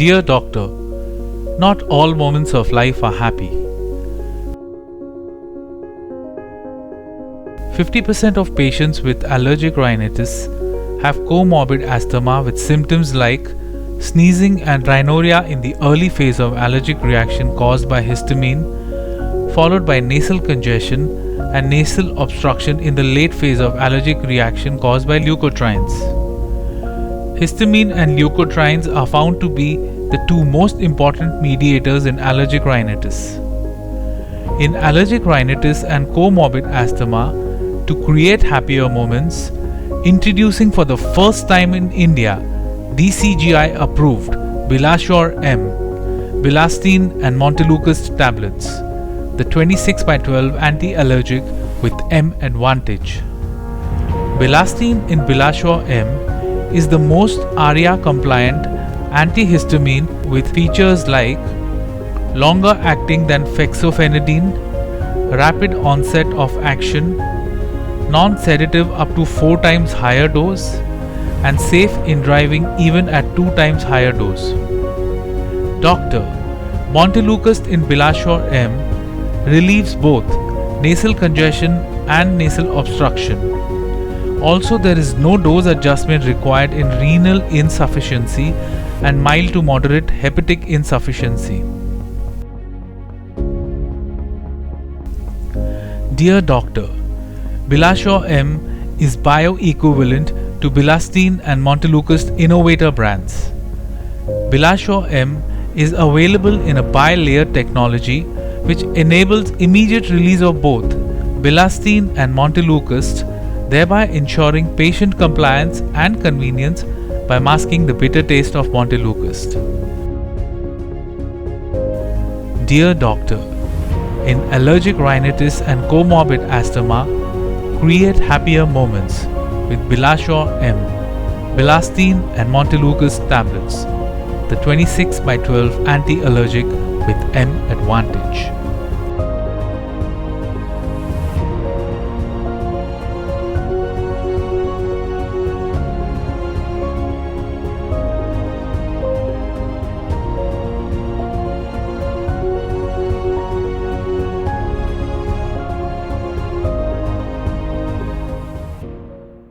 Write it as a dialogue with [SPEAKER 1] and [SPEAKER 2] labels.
[SPEAKER 1] Dear doctor, not all moments of life are happy. 50% of patients with allergic rhinitis have comorbid asthma with symptoms like sneezing and rhinorrhea in the early phase of allergic reaction caused by histamine, followed by nasal congestion and nasal obstruction in the late phase of allergic reaction caused by leukotrienes. Histamine and leukotrienes are found to be the two most important mediators in allergic rhinitis. In allergic rhinitis and comorbid asthma, to create happier moments, introducing for the first time in India DCGI approved Bilasure M, Bilastine and Montelukast tablets, the 26x12 anti-allergic with M advantage. Bilastine in Bilasure M is the most ARIA compliant antihistamine with features like longer acting than fexofenadine, rapid onset of action, non-sedative up to 4 times higher dose, and safe in driving even at 2 times higher dose. Doctor, Montelukast in Bilasure M relieves both nasal congestion and nasal obstruction. Also, there is no dose adjustment required in renal insufficiency and mild to moderate hepatic insufficiency. Dear doctor, Bilasure M is bioequivalent to Bilastine and Montelukast innovator brands. Bilasure M is available in a bi-layer technology which enables immediate release of both Bilastine and Montelukast, thereby ensuring patient compliance and convenience by masking the bitter taste of Montelukast. Dear doctor, in allergic rhinitis and comorbid asthma, create happier moments with Bilasure M, Bilastine and Montelukast tablets, the 26x12 anti-allergic with M advantage.